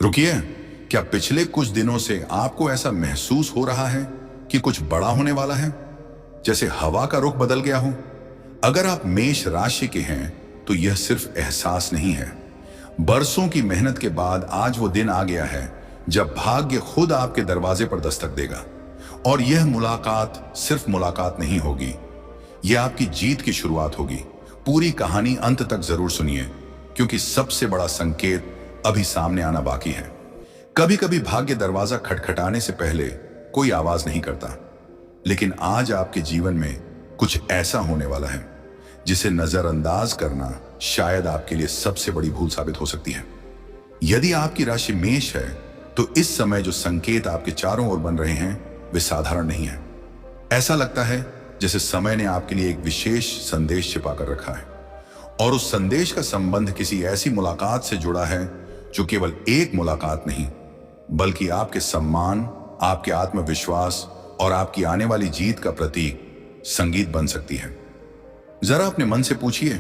रुकिए, क्या पिछले कुछ दिनों से आपको ऐसा महसूस हो रहा है कि कुछ बड़ा होने वाला है, जैसे हवा का रुख बदल गया हो? अगर आप मेष राशि के हैं तो यह सिर्फ एहसास नहीं है। बरसों की मेहनत के बाद आज वो दिन आ गया है जब भाग्य खुद आपके दरवाजे पर दस्तक देगा। और यह मुलाकात सिर्फ मुलाकात नहीं होगी, यह आपकी जीत की शुरुआत होगी। पूरी कहानी अंत तक जरूर सुनिए, क्योंकि सबसे बड़ा संकेत अभी सामने आना बाकी है। कभी कभी भाग्य दरवाजा खटखटाने से पहले कोई आवाज नहीं करता, लेकिन आज आपके जीवन में कुछ ऐसा होने वाला है जिसे नजरअंदाज करना शायद आपके लिए सबसे बड़ी भूल साबित हो सकती है। यदि आपकी राशि मेष है तो इस समय जो संकेत आपके चारों ओर बन रहे हैं वे साधारण नहीं है। ऐसा लगता है जैसे समय ने आपके लिए एक विशेष संदेश छिपा कर रखा है, और उस संदेश का संबंध किसी ऐसी मुलाकात से जुड़ा है जो केवल एक मुलाकात नहीं, बल्कि आपके सम्मान, आपके आत्मविश्वास और आपकी आने वाली जीत का प्रतीक संगीत बन सकती है। जरा अपने मन से पूछिए,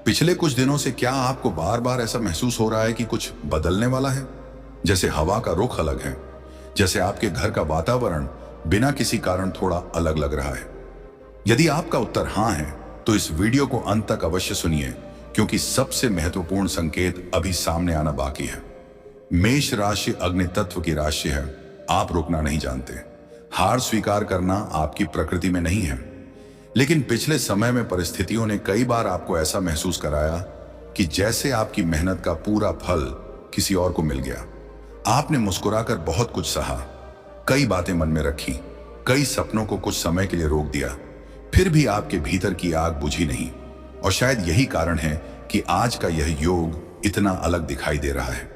पिछले कुछ दिनों से क्या आपको बार बार ऐसा महसूस हो रहा है कि कुछ बदलने वाला है? जैसे हवा का रुख अलग है, जैसे आपके घर का वातावरण बिना किसी कारण थोड़ा अलग लग रहा है। यदि आपका उत्तर हाँ है तो इस वीडियो को अंत तक अवश्य सुनिए, क्योंकि सबसे महत्वपूर्ण संकेत अभी सामने आना बाकी है। मेष राशि अग्नि तत्व की राशि है। आप रुकना नहीं जानते, हार स्वीकार करना आपकी प्रकृति में नहीं है। लेकिन पिछले समय में परिस्थितियों ने कई बार आपको ऐसा महसूस कराया कि जैसे आपकी मेहनत का पूरा फल किसी और को मिल गया। आपने मुस्कुराकर बहुत कुछ सहा, कई बातें मन में रखी, कई सपनों को कुछ समय के लिए रोक दिया, फिर भी आपके भीतर की आग बुझी नहीं। और शायद यही कारण है कि आज का यह योग इतना अलग दिखाई दे रहा है।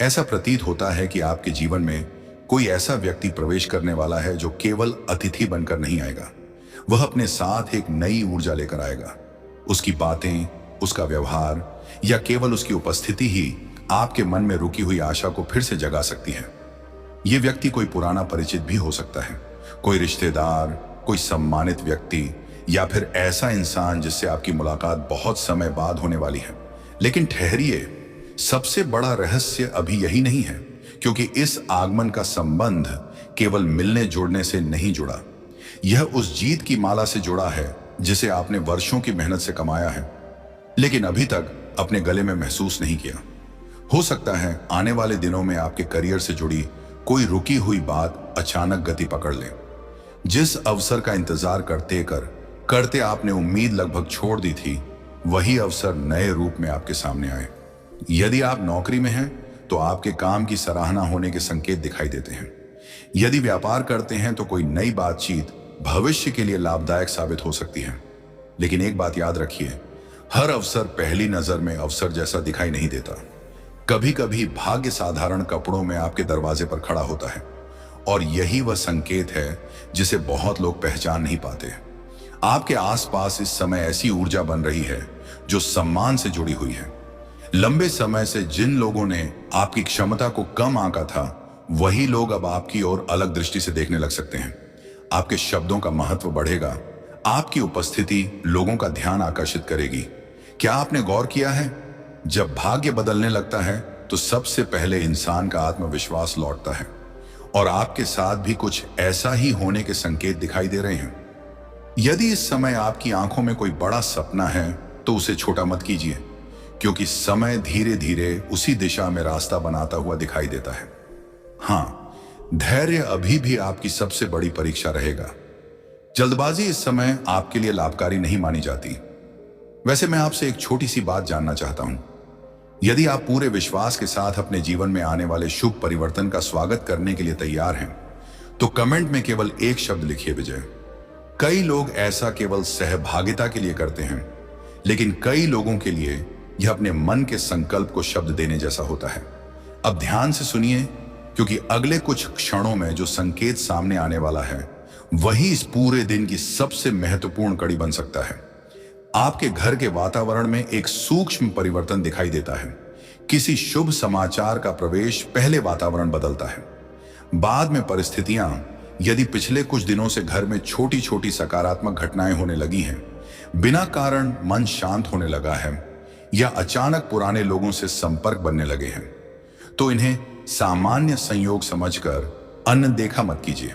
ऐसा प्रतीत होता है कि आपके जीवन में कोई ऐसा व्यक्ति प्रवेश करने वाला है जो केवल अतिथि बनकर नहीं आएगा, वह अपने साथ एक नई ऊर्जा लेकर आएगा। उसकी बातें, उसका व्यवहार या केवल उसकी उपस्थिति ही आपके मन में रुकी हुई आशा को फिर से जगा सकती है। यह व्यक्ति कोई पुराना परिचित भी हो सकता है, कोई रिश्तेदार, कोई सम्मानित व्यक्ति, या फिर ऐसा इंसान जिससे आपकी मुलाकात बहुत समय बाद होने वाली है। लेकिन ठहरिए, सबसे बड़ा रहस्य अभी यही नहीं है, क्योंकि इस आगमन का संबंध केवल मिलने जुड़ने से नहीं जुड़ा। यह उस जीत की माला से जुड़ा है जिसे आपने वर्षों की मेहनत से कमाया है, लेकिन अभी तक अपने गले में महसूस नहीं किया। हो सकता है आने वाले दिनों में आपके करियर से जुड़ी कोई रुकी हुई बात अचानक गति पकड़ ले। जिस अवसर का इंतजार करते आपने उम्मीद लगभग छोड़ दी थी, वही अवसर नए रूप में आपके सामने आए। यदि आप नौकरी में हैं तो आपके काम की सराहना होने के संकेत दिखाई देते हैं। यदि व्यापार करते हैं तो कोई नई बातचीत भविष्य के लिए लाभदायक साबित हो सकती है। लेकिन एक बात याद रखिए, हर अवसर पहली नजर में अवसर जैसा दिखाई नहीं देता। कभी कभी भाग्य साधारण कपड़ों में आपके दरवाजे पर खड़ा होता है, और यही वह संकेत है जिसे बहुत लोग पहचान नहीं पाते। आपके आसपास इस समय ऐसी ऊर्जा बन रही है जो सम्मान से जुड़ी हुई है। लंबे समय से जिन लोगों ने आपकी क्षमता को कम आंका था, वही लोग अब आपकी ओर अलग दृष्टि से देखने लग सकते हैं। आपके शब्दों का महत्व बढ़ेगा, आपकी उपस्थिति लोगों का ध्यान आकर्षित करेगी। क्या आपने गौर किया है, जब भाग्य बदलने लगता है तो सबसे पहले इंसान का आत्मविश्वास लौटता है, और आपके साथ भी कुछ ऐसा ही होने के संकेत दिखाई दे रहे हैं। यदि इस समय आपकी आंखों में कोई बड़ा सपना है तो उसे छोटा मत कीजिए, क्योंकि समय धीरे धीरे उसी दिशा में रास्ता बनाता हुआ दिखाई देता है। हाँ, धैर्य अभी भी आपकी सबसे बड़ी परीक्षा रहेगा। जल्दबाजी इस समय आपके लिए लाभकारी नहीं मानी जाती। वैसे मैं आपसे एक छोटी सी बात जानना चाहता हूं। यदि आप पूरे विश्वास के साथ अपने जीवन में आने वाले शुभ परिवर्तन का स्वागत करने के लिए तैयार हैं, तो कमेंट में केवल एक शब्द लिखिए, विजय। कई लोग ऐसा केवल सहभागिता के लिए करते हैं, लेकिन कई लोगों के लिए यह अपने मन के संकल्प को शब्द देने जैसा होता है। अब ध्यान से सुनिए, क्योंकि अगले कुछ क्षणों में जो संकेत सामने आने वाला है, वही इस पूरे दिन की सबसे महत्वपूर्ण कड़ी बन सकता है। आपके घर के वातावरण में एक सूक्ष्म परिवर्तन दिखाई देता है। किसी शुभ समाचार का प्रवेश पहले वातावरण बदलता है, बाद में परिस्थितियां। यदि पिछले कुछ दिनों से घर में छोटी छोटी सकारात्मक घटनाएं होने लगी हैं, बिना कारण मन शांत होने लगा है, या अचानक पुराने लोगों से संपर्क बनने लगे हैं, तो इन्हें सामान्य संयोग समझकर अनदेखा मत कीजिए।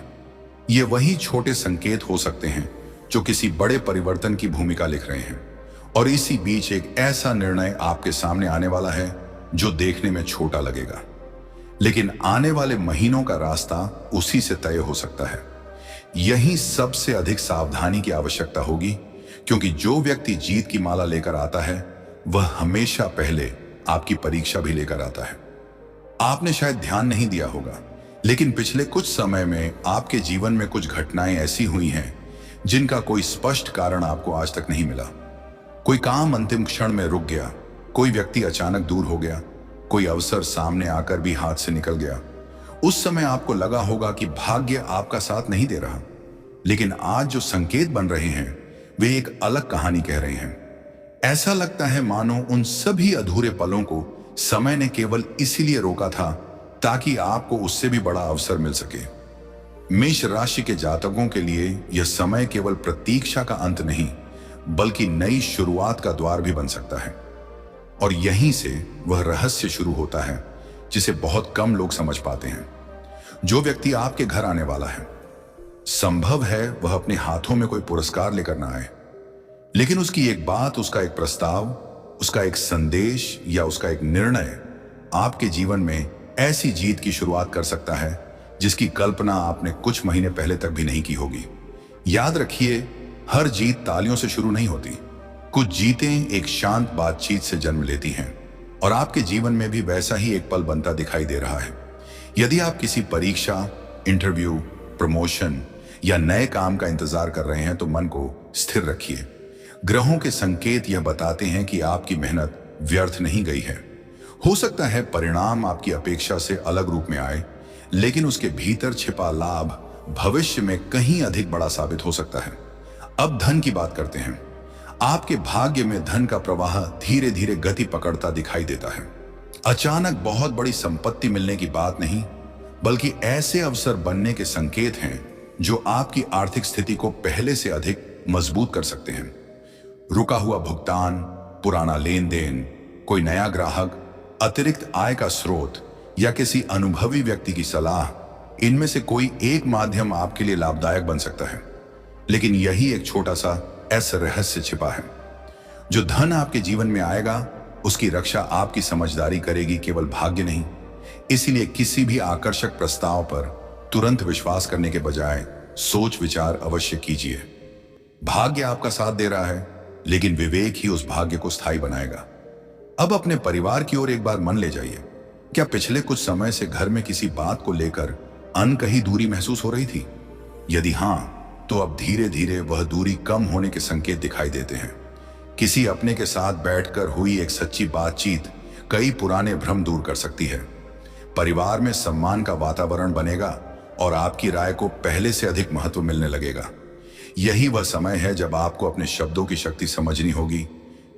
ये वही छोटे संकेत हो सकते हैं जो किसी बड़े परिवर्तन की भूमिका लिख रहे हैं, और इसी बीच एक ऐसा निर्णय आपके सामने आने वाला है जो देखने में छोटा लगेगा, लेकिन आने वाले महीनों का रास्ता उसी से तय हो सकता है। यही सबसे अधिक सावधानी की आवश्यकता होगी, क्योंकि जो व्यक्ति जीत की माला लेकर आता है वह हमेशा पहले आपकी परीक्षा भी लेकर आता है। आपने शायद ध्यान नहीं दिया होगा, लेकिन पिछले कुछ समय में आपके जीवन में कुछ घटनाएं ऐसी हुई हैं जिनका कोई स्पष्ट कारण आपको आज तक नहीं मिला। कोई काम अंतिम क्षण में रुक गया, कोई व्यक्ति अचानक दूर हो गया, कोई अवसर सामने आकर भी हाथ से निकल गया। उस समय आपको लगा होगा कि भाग्य आपका साथ नहीं दे रहा, लेकिन आज जो संकेत बन रहे हैं वे एक अलग कहानी कह रहे हैं। ऐसा लगता है मानो उन सभी अधूरे पलों को समय ने केवल इसीलिए रोका था ताकि आपको उससे भी बड़ा अवसर मिल सके। मेष राशि के जातकों के लिए यह समय केवल प्रतीक्षा का अंत नहीं, बल्कि नई शुरुआत का द्वार भी बन सकता है। और यहीं से वह रहस्य शुरू होता है जिसे बहुत कम लोग समझ पाते हैं। जो व्यक्ति आपके घर आने वाला है, संभव है वह अपने हाथों में कोई पुरस्कार लेकर ना आए, लेकिन उसकी एक बात, उसका एक प्रस्ताव, उसका एक संदेश या उसका एक निर्णय आपके जीवन में ऐसी जीत की शुरुआत कर सकता है जिसकी कल्पना आपने कुछ महीने पहले तक भी नहीं की होगी। याद रखिए, हर जीत तालियों से शुरू नहीं होती। कुछ जीतें एक शांत बातचीत से जन्म लेती हैं, और आपके जीवन में भी वैसा ही एक पल बनता दिखाई दे रहा है। यदि आप किसी परीक्षा, इंटरव्यू, प्रमोशन या नए काम का इंतजार कर रहे हैं तो मन को स्थिर रखिए। ग्रहों के संकेत यह बताते हैं कि आपकी मेहनत व्यर्थ नहीं गई है। हो सकता है परिणाम आपकी अपेक्षा से अलग रूप में आए, लेकिन उसके भीतर छिपा लाभ भविष्य में कहीं अधिक बड़ा साबित हो सकता है। अब धन की बात करते हैं। आपके भाग्य में धन का प्रवाह धीरे धीरे गति पकड़ता दिखाई देता है। अचानक बहुत बड़ी संपत्ति मिलने की बात नहीं, बल्कि ऐसे अवसर बनने के संकेत हैं जो आपकी आर्थिक स्थिति को पहले से अधिक मजबूत कर सकते हैं। रुका हुआ भुगतान, पुराना लेन देन, कोई नया ग्राहक, अतिरिक्त आय का स्रोत या किसी अनुभवी व्यक्ति की सलाह, इनमें से कोई एक माध्यम आपके लिए लाभदायक बन सकता है। लेकिन यही एक छोटा सा ऐसा रहस्य छिपा है। जो धन आपके जीवन में आएगा उसकी रक्षा आपकी समझदारी करेगी, केवल भाग्य नहीं। इसीलिए किसी भी आकर्षक प्रस्ताव पर तुरंत विश्वास करने के बजाय सोच विचार अवश्य कीजिए। भाग्य आपका साथ दे रहा है, लेकिन विवेक ही उस भाग्य को स्थायी बनाएगा। अब अपने परिवार की ओर एक बार मन ले जाइए। क्या पिछले कुछ समय से घर में किसी बात को लेकर अनकही दूरी महसूस हो रही थी? यदि हाँ, तो अब धीरे धीरे वह दूरी कम होने के संकेत दिखाई देते हैं। किसी अपने के साथ बैठकर हुई एक सच्ची बातचीत कई पुराने भ्रम दूर कर सकती है। परिवार में सम्मान का वातावरण बनेगा और आपकी राय को पहले से अधिक महत्व मिलने लगेगा। यही वह समय है जब आपको अपने शब्दों की शक्ति समझनी होगी,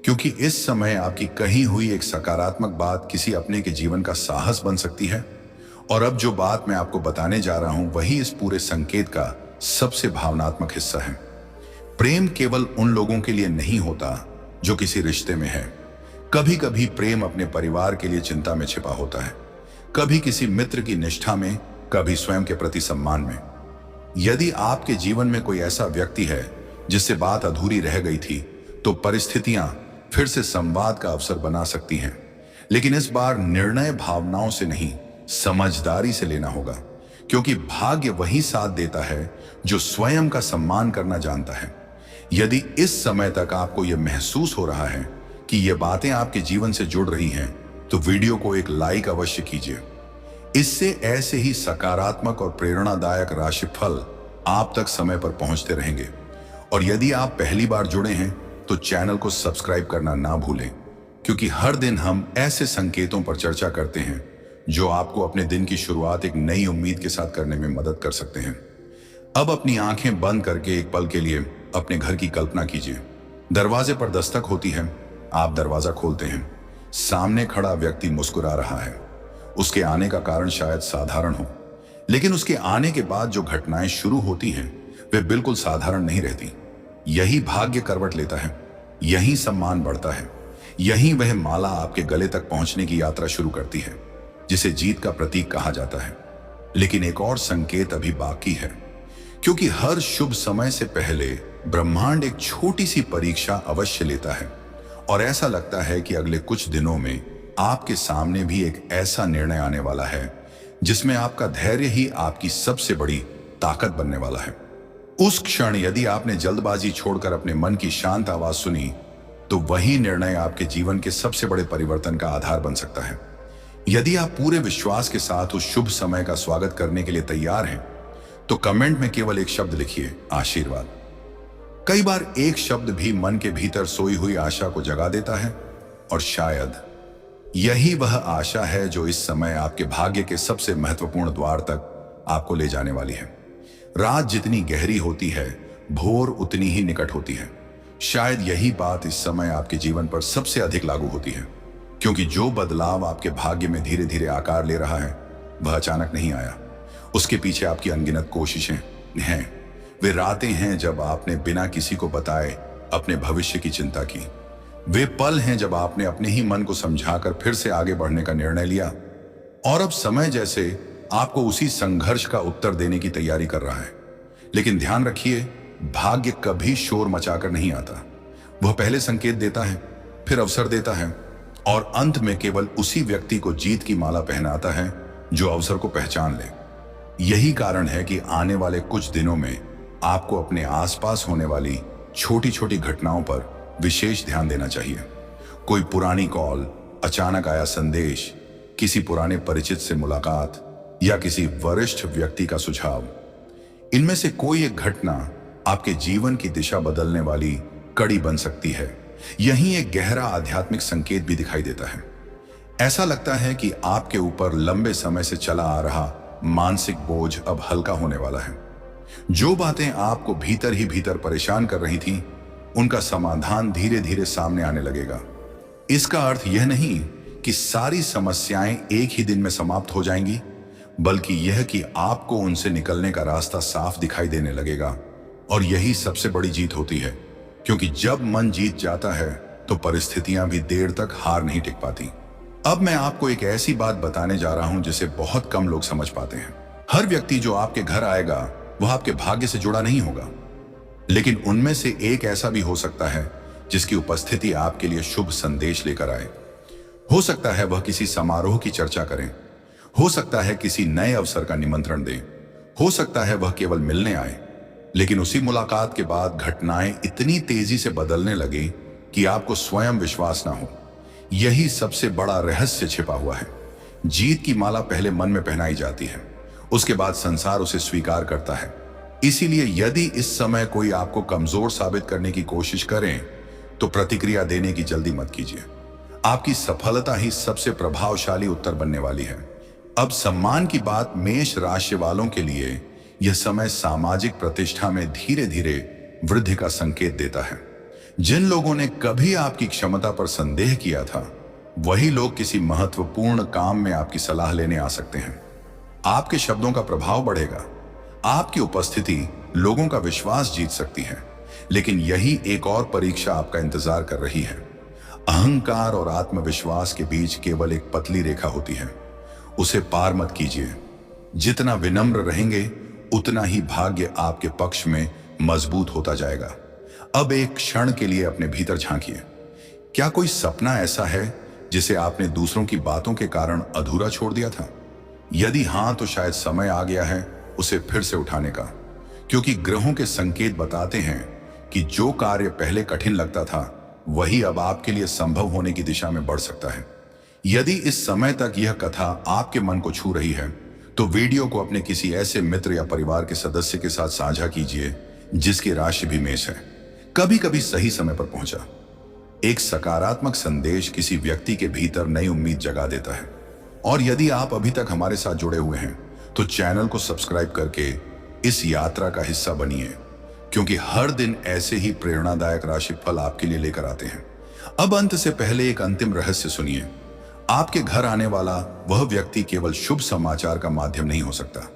क्योंकि इस समय आपकी कही हुई एक सकारात्मक बात किसी अपने के जीवन का साहस बन सकती है। और अब जो बात मैं आपको बताने जा रहा हूं वही इस पूरे संकेत का सबसे भावनात्मक हिस्सा है। प्रेम केवल उन लोगों के लिए नहीं होता जो किसी रिश्ते में है। कभी कभी प्रेम अपने परिवार के लिए चिंता में छिपा होता है, कभी किसी मित्र की निष्ठा में, कभी स्वयं के प्रति सम्मान में। यदि आपके जीवन में कोई ऐसा व्यक्ति है जिससे बात अधूरी रह गई थी, तो परिस्थितियां फिर से संवाद का अवसर बना सकती हैं। लेकिन इस बार निर्णय भावनाओं से नहीं, समझदारी से लेना होगा, क्योंकि भाग्य वही साथ देता है जो स्वयं का सम्मान करना जानता है। यदि इस समय तक आपको यह महसूस हो रहा है कि ये बातें आपके जीवन से जुड़ रही हैं, तो वीडियो को एक लाइक अवश्य कीजिए। इससे ऐसे ही सकारात्मक और प्रेरणादायक राशिफल आप तक समय पर पहुंचते रहेंगे। और यदि आप पहली बार जुड़े हैं तो चैनल को सब्सक्राइब करना ना भूलें, क्योंकि हर दिन हम ऐसे संकेतों पर चर्चा करते हैं जो आपको अपने दिन की शुरुआत एक नई उम्मीद के साथ करने में मदद कर सकते हैं। अब अपनी आंखें बंद करके एक पल के लिए अपने घर की कल्पना कीजिए। दरवाजे पर दस्तक होती है, आप दरवाजा खोलते हैं। सामने खड़ा व्यक्ति मुस्कुरा रहा है। उसके आने का कारण शायद साधारण हो, लेकिन उसके आने के बाद जो घटनाएं शुरू होती हैं वे बिल्कुल साधारण नहीं रहती। यही भाग्य करवट लेता है, यही सम्मान बढ़ता है, यही वह माला आपके गले तक पहुंचने की यात्रा शुरू करती है। जिसे जीत का प्रतीक कहा जाता है। लेकिन एक और संकेत अभी बाकी है, क्योंकि हर शुभ समय से पहले ब्रह्मांड एक छोटी सी परीक्षा अवश्य लेता है। और ऐसा लगता है कि अगले कुछ दिनों में आपके सामने भी एक ऐसा निर्णय आने वाला है जिसमें आपका धैर्य ही आपकी सबसे बड़ी ताकत बनने वाला है। उस क्षण यदि आपने जल्दबाजी छोड़कर अपने मन की शांत आवाज सुनी, तो वही निर्णय आपके जीवन के सबसे बड़े परिवर्तन का आधार बन सकता है। यदि आप पूरे विश्वास के साथ उस शुभ समय का स्वागत करने के लिए तैयार हैं, तो कमेंट में केवल एक शब्द लिखिए, आशीर्वाद। कई बार एक शब्द भी मन के भीतर सोई हुई आशा को जगा देता है, और शायद यही वह आशा है जो इस समय आपके भाग्य के सबसे महत्वपूर्ण द्वार तक आपको ले जाने वाली है। रात जितनी गहरी होती है, भोर उतनी ही निकट होती है। शायद यही बात इस समय आपके जीवन पर सबसे अधिक लागू होती है, क्योंकि जो बदलाव आपके भाग्य में धीरे धीरे आकार ले रहा है, वह अचानक नहीं आया। उसके पीछे आपकी अनगिनत कोशिशें हैं। वे रातें हैं जब आपने बिना किसी को बताए अपने भविष्य की चिंता की। वे पल हैं जब आपने अपने ही मन को समझाकर फिर से आगे बढ़ने का निर्णय लिया। और अब समय जैसे आपको उसी संघर्ष का उत्तर देने की तैयारी कर रहा है। लेकिन ध्यान रखिए, भाग्य कभी शोर मचाकर नहीं आता। वह पहले संकेत देता है, फिर अवसर देता है, और अंत में केवल उसी व्यक्ति को जीत की माला पहनाता है जो अवसर को पहचान ले। यही कारण है कि आने वाले कुछ दिनों में आपको अपने आसपास होने वाली छोटी छोटी घटनाओं पर विशेष ध्यान देना चाहिए। कोई पुरानी कॉल, अचानक आया संदेश, किसी पुराने परिचित से मुलाकात या किसी वरिष्ठ व्यक्ति का सुझाव। इनमें से कोई एक घटना आपके जीवन की दिशा बदलने वाली कड़ी बन सकती है। यहीं एक गहरा आध्यात्मिक संकेत भी दिखाई देता है। ऐसा लगता है कि आपके ऊपर लंबे समय से चला आ रहा मानसिक बोझ अब हल्का होने वाला है। जो बातें आपको भीतर ही भीतर परेशान कर रही थीं, उनका समाधान धीरे धीरे सामने आने लगेगा। इसका अर्थ यह नहीं कि सारी समस्याएं एक ही दिन में समाप्त हो जाएंगी, बल्कि यह कि आपको उनसे निकलने का रास्ता साफ दिखाई देने लगेगा। और यही सबसे बड़ी जीत होती है, क्योंकि जब मन जीत जाता है तो परिस्थितियां भी देर तक हार नहीं टिक पाती। अब मैं आपको एक ऐसी बात बताने जा रहा हूं जिसे बहुत कम लोग समझ पाते हैं। हर व्यक्ति जो आपके घर आएगा वह आपके भाग्य से जुड़ा नहीं होगा, लेकिन उनमें से एक ऐसा भी हो सकता है जिसकी उपस्थिति आपके लिए शुभ संदेश लेकर आए। हो सकता है वह किसी समारोह की चर्चा करें, हो सकता है किसी नए अवसर का निमंत्रण दें, हो सकता है वह केवल मिलने आए। लेकिन उसी मुलाकात के बाद घटनाएं इतनी तेजी से बदलने लगे कि आपको स्वयं विश्वास ना हो। यही सबसे बड़ा रहस्य छिपा हुआ है। जीत की माला पहले मन में पहनाई जाती है, उसके बाद संसार उसे स्वीकार करता है। इसीलिए यदि इस समय कोई आपको कमजोर साबित करने की कोशिश करें, तो प्रतिक्रिया देने की जल्दी मत कीजिए। आपकी सफलता ही सबसे प्रभावशाली उत्तर बनने वाली है। अब सम्मान की बात, मेष राशि वालों के लिए यह समय सामाजिक प्रतिष्ठा में धीरे धीरे वृद्धि का संकेत देता है। जिन लोगों ने कभी आपकी क्षमता पर संदेह किया था, वही लोग किसी महत्वपूर्ण काम में आपकी सलाह लेने आ सकते हैं। आपके शब्दों का प्रभाव बढ़ेगा, आपकी उपस्थिति लोगों का विश्वास जीत सकती है। लेकिन यही एक और परीक्षा आपका इंतजार कर रही है। अहंकार और आत्मविश्वास के बीच केवल एक पतली रेखा होती है, उसे पार मत कीजिए। जितना विनम्र रहेंगे, उतना ही भाग्य आपके पक्ष में मजबूत होता जाएगा। अब एक क्षण के लिए अपने भीतर झांकिए। क्या कोई सपना ऐसा है जिसे आपने दूसरों की बातों के कारण अधूरा छोड़ दिया था? यदि हां, तो शायद समय आ गया है उसे फिर से उठाने का, क्योंकि ग्रहों के संकेत बताते हैं कि जो कार्य पहले कठिन लगता था, वही अब आपके लिए संभव होने की दिशा में बढ़ सकता है। यदि इस समय तक यह कथा आपके मन को छू रही है, तो वीडियो को अपने किसी ऐसे मित्र या परिवार के सदस्य के साथ साझा कीजिए जिसकी राशि भी मेष है। कभी कभी सही समय पर पहुंचा एक सकारात्मक संदेश किसी व्यक्ति के भीतर नई उम्मीद जगा देता है। और यदि आप अभी तक हमारे साथ जुड़े हुए हैं, तो चैनल को सब्सक्राइब करके इस यात्रा का हिस्सा बनिए, क्योंकि हर दिन ऐसे ही प्रेरणादायक राशिफल आपके लिए लेकर आते हैं। अब अंत से पहले एक अंतिम रहस्य सुनिए। आपके घर आने वाला वह व्यक्ति केवल शुभ समाचार का माध्यम नहीं हो सकता।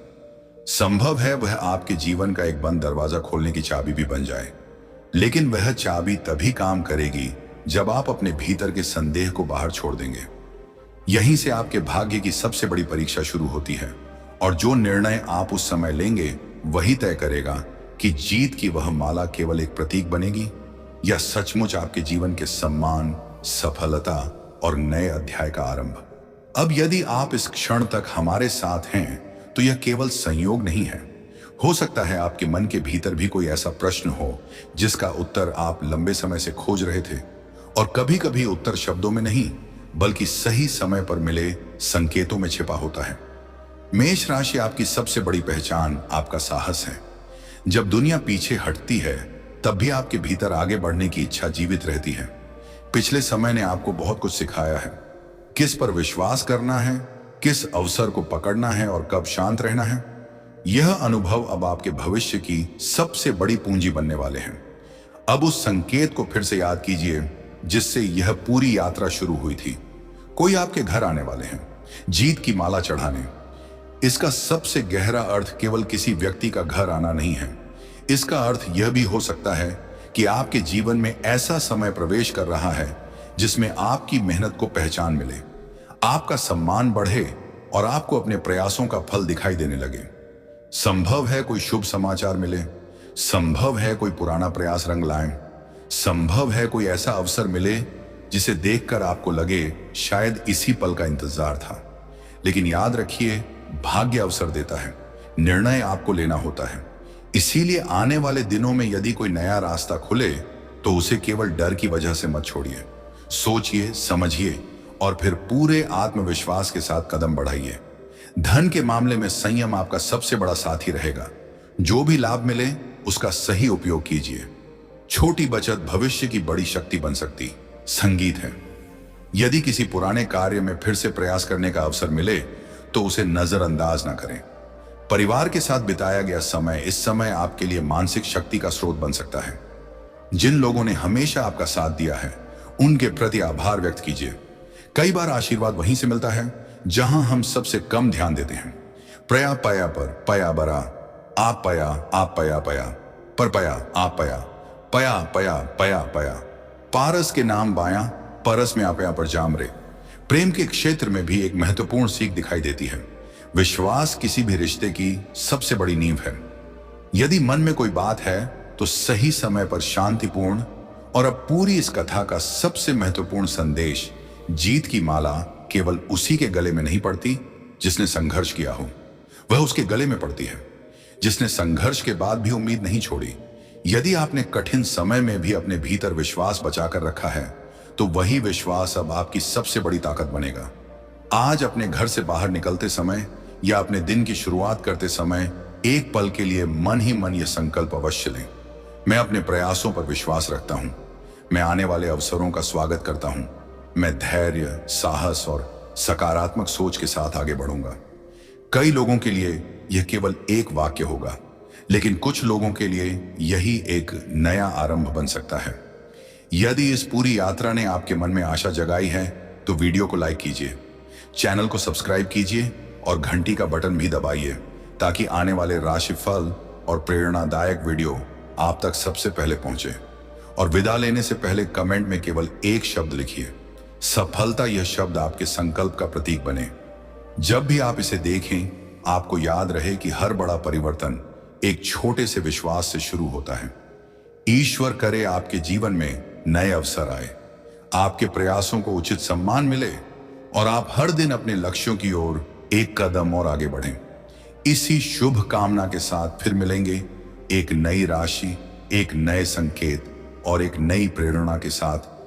संभव है वह आपके जीवन का एक बंद दरवाजा खोलने की चाबी भी बन जाए, लेकिन वह चाबी तभी काम करेगी जब आप अपने भीतर के संदेह को बाहर छोड़ देंगे। यहीं से आपके भाग्य की सबसे बड़ी परीक्षा शुरू होती है, और जो निर्णय आप उस समय लेंगे वही तय करेगा कि जीत की वह माला केवल एक प्रतीक बनेगी या सचमुच आपके जीवन के सम्मान, सफलता और नए अध्याय का आरंभ। अब यदि आप इस क्षण तक हमारे साथ हैं तो यह केवल संयोग नहीं है। हो सकता है आपके मन के भीतर भी कोई ऐसा प्रश्न हो जिसका उत्तर आप लंबे समय से खोज रहे थे, और कभी कभी उत्तर शब्दों में नहीं बल्कि सही समय पर मिले संकेतों में छिपा होता है। मेष राशि आपकी सबसे बड़ी पहचान आपका साहस है। जब दुनिया पीछे हटती है तब भी आपके भीतर आगे बढ़ने की इच्छा जीवित रहती है। पिछले समय ने आपको बहुत कुछ सिखाया है, किस पर विश्वास करना है, किस अवसर को पकड़ना है और कब शांत रहना है। यह अनुभव अब आपके भविष्य की सबसे बड़ी पूंजी बनने वाले हैं। अब उस संकेत को फिर से याद कीजिए जिससे यह पूरी यात्रा शुरू हुई थी। कोई आपके घर आने वाले हैं, जीत की माला चढ़ाने। इसका सबसे गहरा अर्थ केवल किसी व्यक्ति का घर आना नहीं है। इसका अर्थ यह भी हो सकता है कि आपके जीवन में ऐसा समय प्रवेश कर रहा है जिसमें आपकी मेहनत को पहचान मिले, आपका सम्मान बढ़े और आपको अपने प्रयासों का फल दिखाई देने लगे। संभव है कोई शुभ समाचार मिले, संभव है कोई पुराना प्रयास रंग लाए, संभव है कोई ऐसा अवसर मिले जिसे देखकर आपको लगे शायद इसी पल का इंतजार था। लेकिन याद रखिए, भाग्य अवसर देता है, निर्णय आपको लेना होता है। इसीलिए आने वाले दिनों में यदि कोई नया रास्ता खुले तो उसे केवल डर की वजह से मत छोड़िए। सोचिए, समझिए और फिर पूरे आत्मविश्वास के साथ कदम बढ़ाइए। धन के मामले में संयम आपका सबसे बड़ा साथी रहेगा। जो भी लाभ मिले उसका सही उपयोग कीजिए। छोटी बचत भविष्य की बड़ी शक्ति बन सकती। संगीत है, यदि किसी पुराने कार्य में फिर से प्रयास करने का अवसर मिले तो उसे नजरअंदाज ना करें। परिवार के साथ बिताया गया समय इस समय आपके लिए मानसिक शक्ति का स्रोत बन सकता है। जिन लोगों ने हमेशा आपका साथ दिया है उनके प्रति आभार व्यक्त कीजिए। कई बार आशीर्वाद वहीं से मिलता है जहां हम सबसे कम ध्यान देते हैं। प्रया पया पर पया बरा, आप पया आप पया पया, पर पया आप पया, पया पया पया पया, पारस के नाम बाया, परस में आपया पर जाम रे। प्रेम के क्षेत्र में भी एक महत्वपूर्ण सीख दिखाई देती है। विश्वास किसी भी रिश्ते की सबसे बड़ी नींव है। यदि मन में कोई बात है तो सही समय पर शांतिपूर्ण, और अब पूरी इस कथा का सबसे महत्वपूर्ण संदेश, जीत की माला केवल उसी के गले में नहीं पड़ती जिसने संघर्ष किया हो, वह उसके गले में पड़ती है जिसने संघर्ष के बाद भी उम्मीद नहीं छोड़ी। यदि आपने कठिन समय में भी अपने भीतर विश्वास बचाकर रखा है तो वही विश्वास अब आपकी सबसे बड़ी ताकत बनेगा। आज अपने घर से बाहर निकलते समय या अपने दिन की शुरुआत करते समय एक पल के लिए मन ही मन यह संकल्प अवश्य लें, मैं अपने प्रयासों पर विश्वास रखता हूं, मैं आने वाले अवसरों का स्वागत करता हूं, मैं धैर्य, साहस और सकारात्मक सोच के साथ आगे बढ़ूंगा। कई लोगों के लिए यह केवल एक वाक्य होगा, लेकिन कुछ लोगों के लिए यही एक नया आरंभ बन सकता है। यदि इस पूरी यात्रा ने आपके मन में आशा जगाई है तो वीडियो को लाइक कीजिए, चैनल को सब्सक्राइब कीजिए और घंटी का बटन भी दबाइए ताकि आने वाले राशिफल और प्रेरणादायक वीडियो आप तक सबसे पहले पहुंचे। और विदा लेने से पहले कमेंट में केवल एक शब्द लिखिए, सफलता। यह शब्द आपके संकल्प का प्रतीक बने। जब भी आप इसे देखें, आपको याद रहे कि हर बड़ा परिवर्तन एक छोटे से विश्वास से शुरू होता है। ईश्वर करे आपके जीवन में नए अवसर आए, आपके प्रयासों को उचित सम्मान मिले और आप हर दिन अपने लक्ष्यों की ओर एक कदम और आगे बढ़ें। इसी शुभ कामना के साथ फिर मिलेंगे एक नई राशि, एक नए संकेत और एक नई प्रेरणा के साथ।